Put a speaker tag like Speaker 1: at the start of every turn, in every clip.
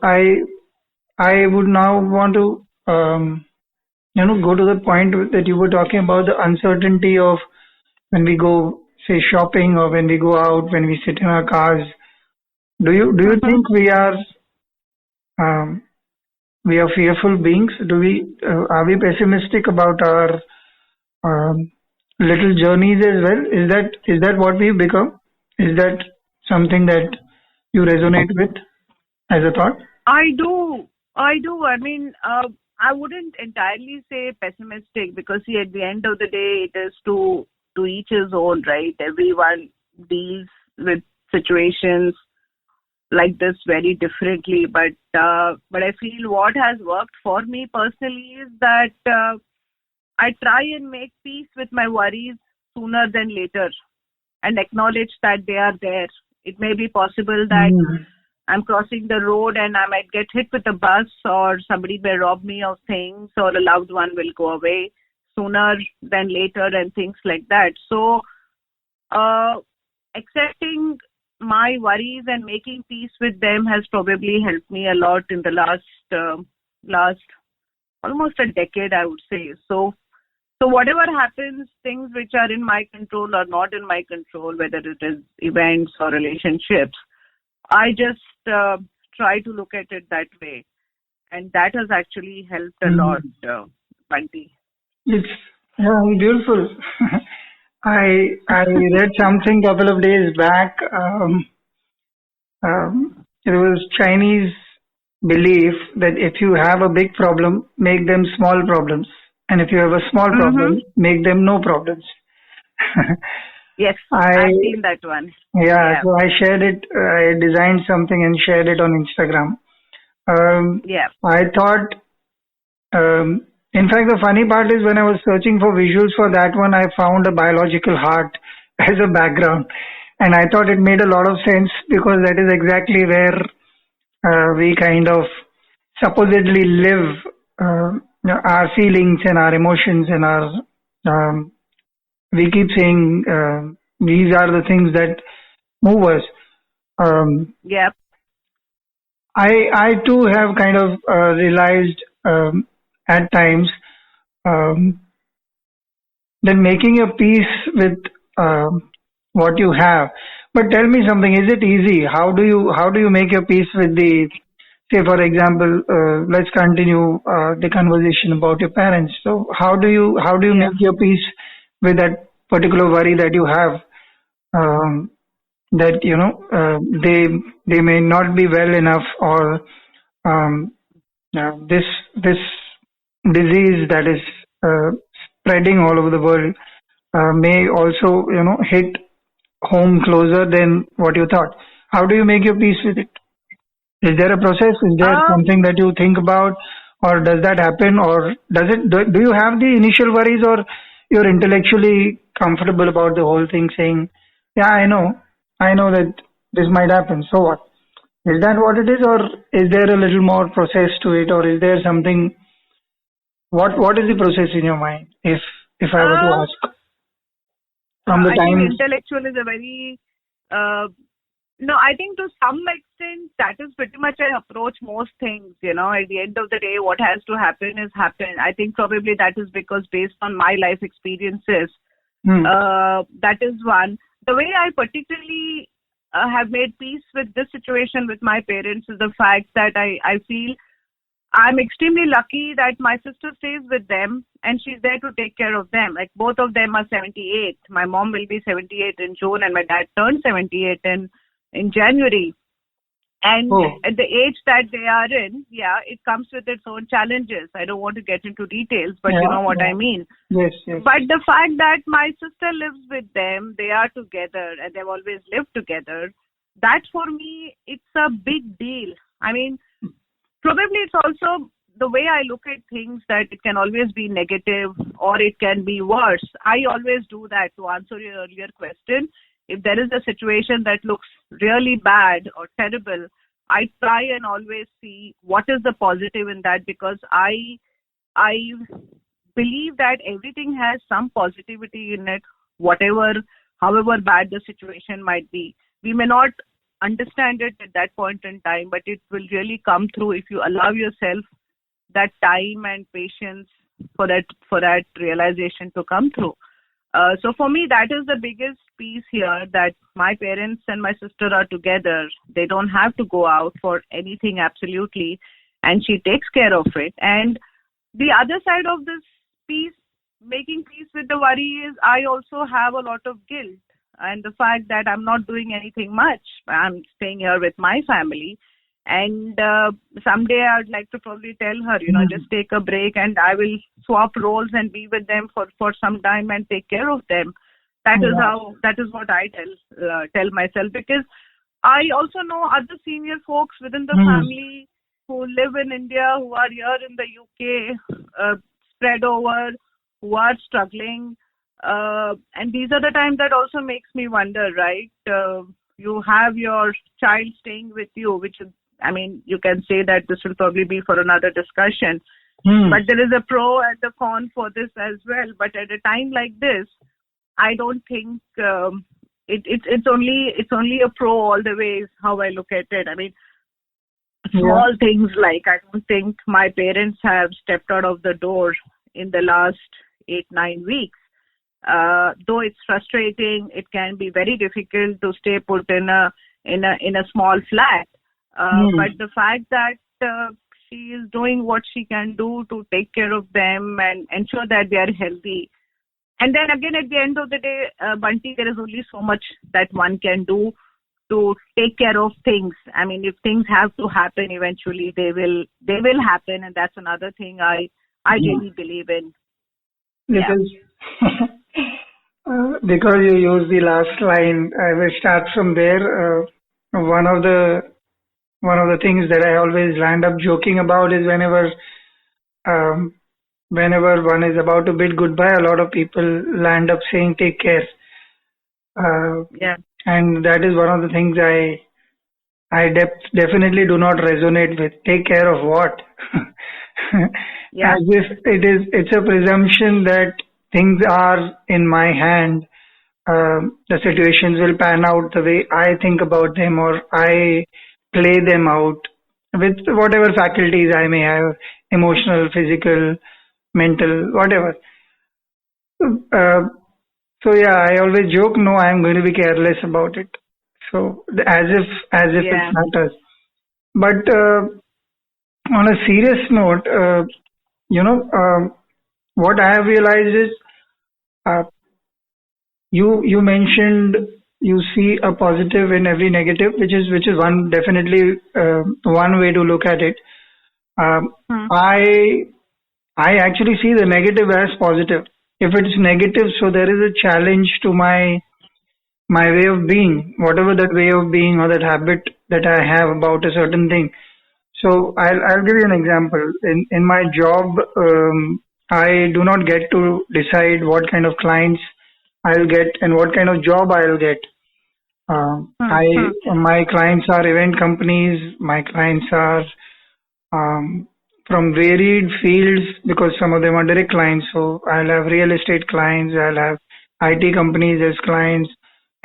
Speaker 1: I I would now want to go to the point that you were talking about the uncertainty of when we go, say, shopping or when we go out, when we sit in our cars. Do you
Speaker 2: Mm-hmm.
Speaker 1: think um, we are fearful beings? Do we are we pessimistic about our um, little journeys as well? Is that what we've become? Is that something that you resonate with as a thought?
Speaker 2: I do. I do. I mean, I wouldn't entirely say pessimistic because, see, at the end of the day, it is to each his own, right? Everyone deals with situations like this very differently. But I feel what has worked for me personally is that I try and make peace with my worries sooner than later and acknowledge that they are there. It may be possible that
Speaker 1: Mm.
Speaker 2: I'm crossing the road and I might get hit with a bus, or somebody may rob me of things, or a loved one will go away sooner than later, and things like that. So, uh, accepting my worries and making peace with them has probably helped me a lot in the last almost a decade, I would say. So whatever happens, things which are in my control or not in my control, whether it is events or relationships, I just try to look at it that way, and that has actually helped a lot,
Speaker 1: Mm.
Speaker 2: Bunty.
Speaker 1: It's yeah, beautiful. I read something couple of days back. It was Chinese belief that if you have a big problem, make them small problems, and if you have a small
Speaker 2: Mm-hmm.
Speaker 1: problem, make them no problems.
Speaker 2: Yes,
Speaker 1: I
Speaker 2: I've seen that one.
Speaker 1: Yeah,
Speaker 2: Yeah,
Speaker 1: so I shared it. I designed something and shared it on Instagram.
Speaker 2: yeah.
Speaker 1: I thought, in fact, the funny part is when I was searching for visuals for that one, I found a biological heart as a background, and I thought it made a lot of sense because that is exactly where we kind of supposedly live our feelings and our emotions and our um, we keep saying these are the things that move us. Um,
Speaker 2: Yeah.
Speaker 1: I too have kind of realized at times um, that making a peace with what you have. But tell me something: is it easy? How do you make your peace with the, say, for example, let's continue the conversation about your parents. So how do you
Speaker 2: Yeah.
Speaker 1: make your peace with that particular worry that you have? Um, that they may not be well enough, or um, this disease that is uh, spreading all over the world may also hit home closer than what you thought. How do you make your peace with it? Is there a process? Is there something
Speaker 2: Um.
Speaker 1: that you think about, or does that happen, or do you have the initial worries, or you're intellectually comfortable about the whole thing, saying, "Yeah, I know that this might happen. So what?" Is that what it is, or is there a little more process to it, or is there something? What is the process in your mind, if I were to
Speaker 2: Um.
Speaker 1: ask from the
Speaker 2: I think
Speaker 1: times?
Speaker 2: intellectual is a very uh, no. I think to some extent that is pretty much I approach most things. At the end of the day, what has to happen is happen. I think probably that is because based on my life experiences,
Speaker 1: Hmm.
Speaker 2: that is one. The way I particularly have made peace with this situation with my parents is the fact that I feel I'm extremely lucky that my sister stays with them and she's there to take care of them. Like both of them are 78. My mom will be 78 in June and my dad turned 78 in January. And
Speaker 1: Oh,
Speaker 2: at the age that they are in, yeah, it comes with its own challenges. I don't want to get into details, but you
Speaker 1: yeah,
Speaker 2: know what
Speaker 1: yeah.
Speaker 2: I mean.
Speaker 1: Yes, yes.
Speaker 2: But the fact that my sister lives with them, they are together and they've always lived together, that for me, it's a big deal. I mean, probably it's also the way I look at things that it can always be negative or it can be worse. I always do that to answer your earlier question. If there is a situation that looks really bad or terrible, I try and always see what is the positive in that because I believe that everything has some positivity in it, whatever, however bad the situation might be. We may not understand it at that point in time, but it will really come through if you allow yourself that time and patience for that realization to come through. So for me, that is the biggest piece here, that my parents and my sister are together. They don't have to go out for anything, absolutely, and she takes care of it. And the other side of this piece, making peace with the worry, is I also have a lot of guilt and the fact that I'm not doing anything much. I'm staying here with my family. And someday I'd like to probably tell her, just take a break and I will swap roles and be with them for some time and take care of them. That is what I tell myself, because I also know other senior folks within the family who live in India, who are here in the UK, spread over, who are struggling. And these are the times that also makes me wonder, right? You have your child staying with you, which is, you can say that this will probably be for another discussion. But there is a pro and a con for this as well. But at a time like this, I don't think it's only a pro all the way is how I look at it. Small things like, I don't think my parents have stepped out of the door in the last 8-9 weeks. Though it's frustrating, it can be very difficult to stay put in a small flat. But the fact that she is doing what she can do to take care of them and ensure that they are healthy. And then again, at the end of the day, Bunty, there is only so much that one can do to take care of things. If things have to happen, eventually they will happen, and that's another thing I really believe in.
Speaker 1: Because because you used the last line, I will start from there. One of the things that I always land up joking about is whenever one is about to bid goodbye, a lot of people land up saying take care. And that is one of the things I definitely do not resonate with. Take care of what? As if it's a presumption that things are in my hand. The situations will pan out the way I think about them, or I play them out with whatever faculties I may have, emotional, physical, mental, whatever. I always joke, no, I am going to be careless about it. So as if it matters. But on a serious note, what I have realized is, you mentioned you see a positive in every negative, which is one definitely one way to look at it. I actually see the negative as positive. If it is negative, so there is a challenge to my way of being, whatever that way of being or that habit that I have about a certain thing. So I'll give you an example. In my job, I do not get to decide what kind of clients I'll get and what kind of job I'll get. My clients are event companies. My clients are from varied fields, because some of them are direct clients. So I'll have real estate clients, I'll have IT companies as clients,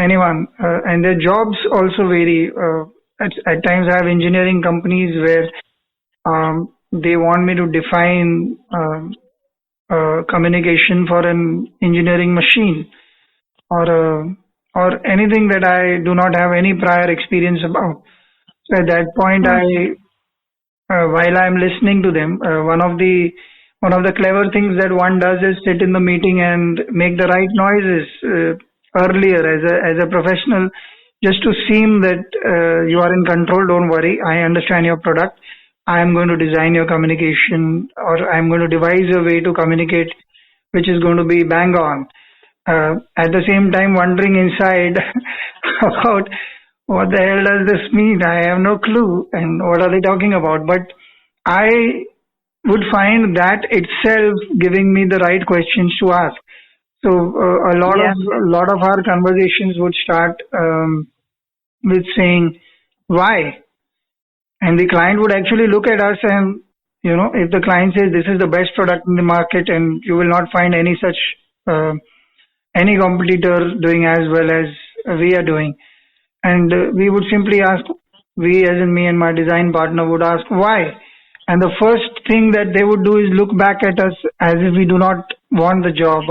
Speaker 1: anyone. And their jobs also vary. At times I have engineering companies where they want me to define communication for an engineering machine, or anything that I do not have any prior experience about. So at that point, while I'm listening to them, one of the clever things that one does is sit in the meeting and make the right noises earlier as a professional, just to seem that you are in control. Don't worry, I understand your product. I am going to design your communication, or I am going to devise a way to communicate which is going to be bang on. At the same time, wondering inside about what the hell does this mean? I have no clue, and what are they talking about? But I would find that itself giving me the right questions to ask. So a lot of our conversations would start with saying why, and the client would actually look at us, and if the client says this is the best product in the market and you will not find any such any competitor doing as well as we are doing, And we would simply ask, we as in me and my design partner would ask why. And the first thing that they would do is look back at us as if we do not want the job,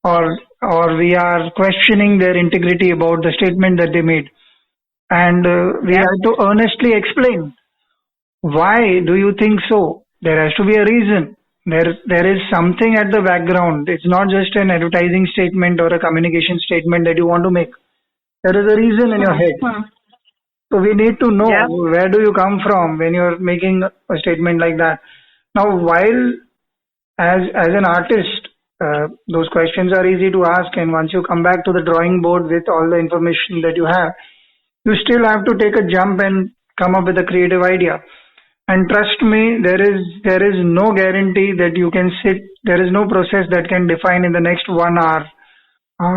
Speaker 1: or we are questioning their integrity about the statement that they made. And we
Speaker 2: Yep.
Speaker 1: have to earnestly explain, why do you think so? There has to be a reason. There is something at the background. It's not just an advertising statement or a communication statement that you want to make. There is a reason in your head.
Speaker 2: Hmm.
Speaker 1: So we need to know,
Speaker 2: Yep.
Speaker 1: where do you come from when you're making a statement like that. Now, while as an artist, those questions are easy to ask, and once you come back to the drawing board with all the information that you have, you still have to take a jump and come up with a creative idea. And trust me, there is no guarantee that you can sit. There is no process that can define in the next 1 hour.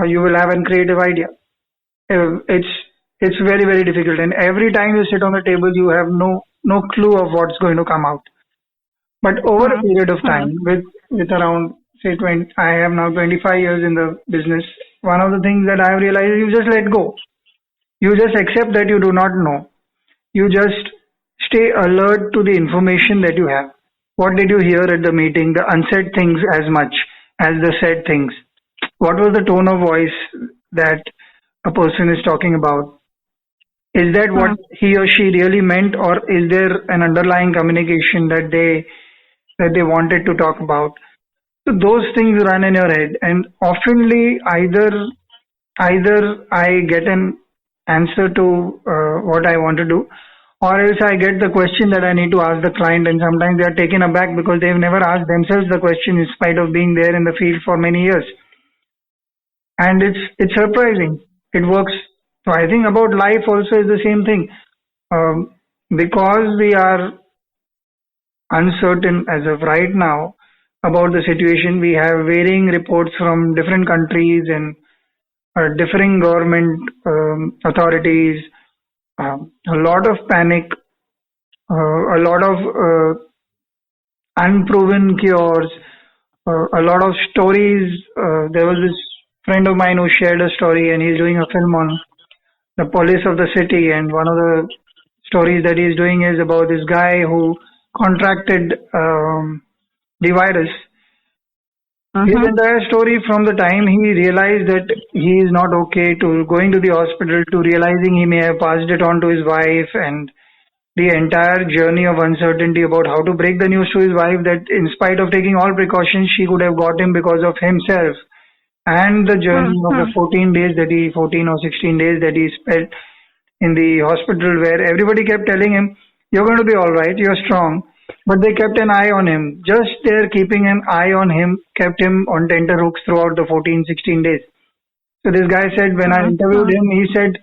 Speaker 1: You will have a creative idea. It's very very difficult, and every time you sit on the table, you have no clue of what's going to come out. But over a
Speaker 2: Hmm.
Speaker 1: period of
Speaker 2: Hmm.
Speaker 1: time, with around say 20, I have now 25 years in the business. One of the things that I have realized is, you just let go. You just accept that you do not know. You just stay alert to the information that you have. What did you hear at the meeting? The unsaid things as much as the said things. What was the tone of voice that a person is talking about? Is that what
Speaker 2: Hmm.
Speaker 1: he or she really meant, or is there an underlying communication that they wanted to talk about? So those things run in your head, and oftenly either I get an answer to what I want to do, or else I get the question that I need to ask the client, and sometimes they are taken aback because they've never asked themselves the question in spite of being there in the field for many years. And it's surprising. It works. So I think about life also is the same thing. Um, because we are uncertain as of right now about the situation, we have varying reports from different countries and differing government authorities, a lot of panic, a lot of unproven cures, a lot of stories. There was this friend of mine who shared a story, and he's doing a film on the police of the city. And one of the stories that he's doing is about this guy who contracted the virus. His
Speaker 2: Mhm.
Speaker 1: entire story, from the time he realized that he is not okay, to going to the hospital, to realizing he may have passed it on to his wife, and the entire journey of uncertainty about how to break the news to his wife that in spite of taking all precautions, she could have got him because of himself. And the journey of the
Speaker 2: Mhm.
Speaker 1: 14 or 16 days that he spent in the hospital, where everybody kept telling him, "You're going to be all right, you're strong." But they kept an eye on him. Just there, keeping an eye on him, kept him on tenterhooks throughout the 14, 16 days. So this guy said, when I interviewed
Speaker 2: Mhm.
Speaker 1: him, he said,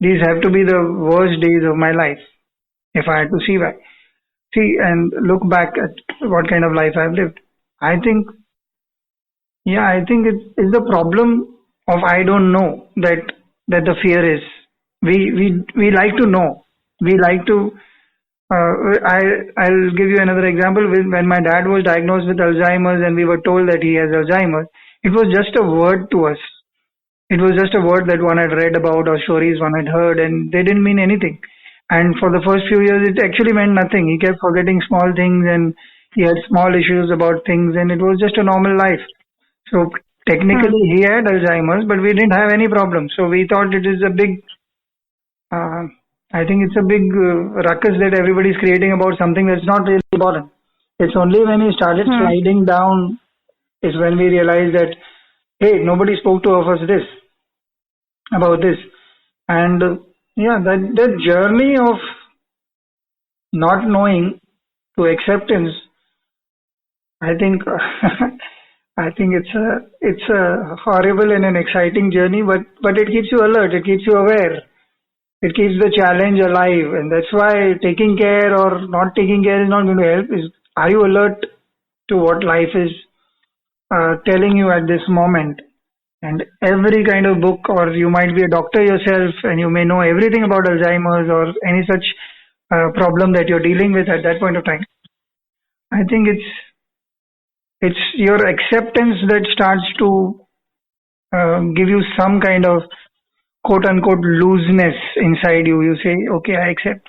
Speaker 1: "These have to be the worst days of my life if I had to see and look back at what kind of life I've lived." I think, yeah, I think it's the problem of I don't know that the fear is. We like to know. We like to. I'll give you another example. When my dad was diagnosed with Alzheimer's and we were told that he has Alzheimer's, it was just a word to us. It was just a word that one had read about, or stories one had heard, and they didn't mean anything. And for the first few years, it actually meant nothing. He kept forgetting small things, and he had small issues about things, and it was just a normal life. So technically, he had Alzheimer's, but we didn't have any problem. So we thought it is a big, uh, I think it's a big ruckus that everybody's creating about something that's not really important. It's only when he started
Speaker 2: Mhm.
Speaker 1: sliding down is when we realized that, hey, nobody spoke to us this about this. And yeah, that journey of not knowing to acceptance, I think I think it's a horrible and an exciting journey, but it keeps you alert, it keeps you aware, it keeps the challenge alive, and that's why taking care or not taking care is not going to help. Is, are you alert to what life is telling you at this moment? And every kind of book, or you might be a doctor yourself and you may know everything about Alzheimer's or any such problem that you're dealing with at that point of time. I think it's your acceptance that starts to give you some kind of quote unquote looseness inside you. You say, okay, I accept.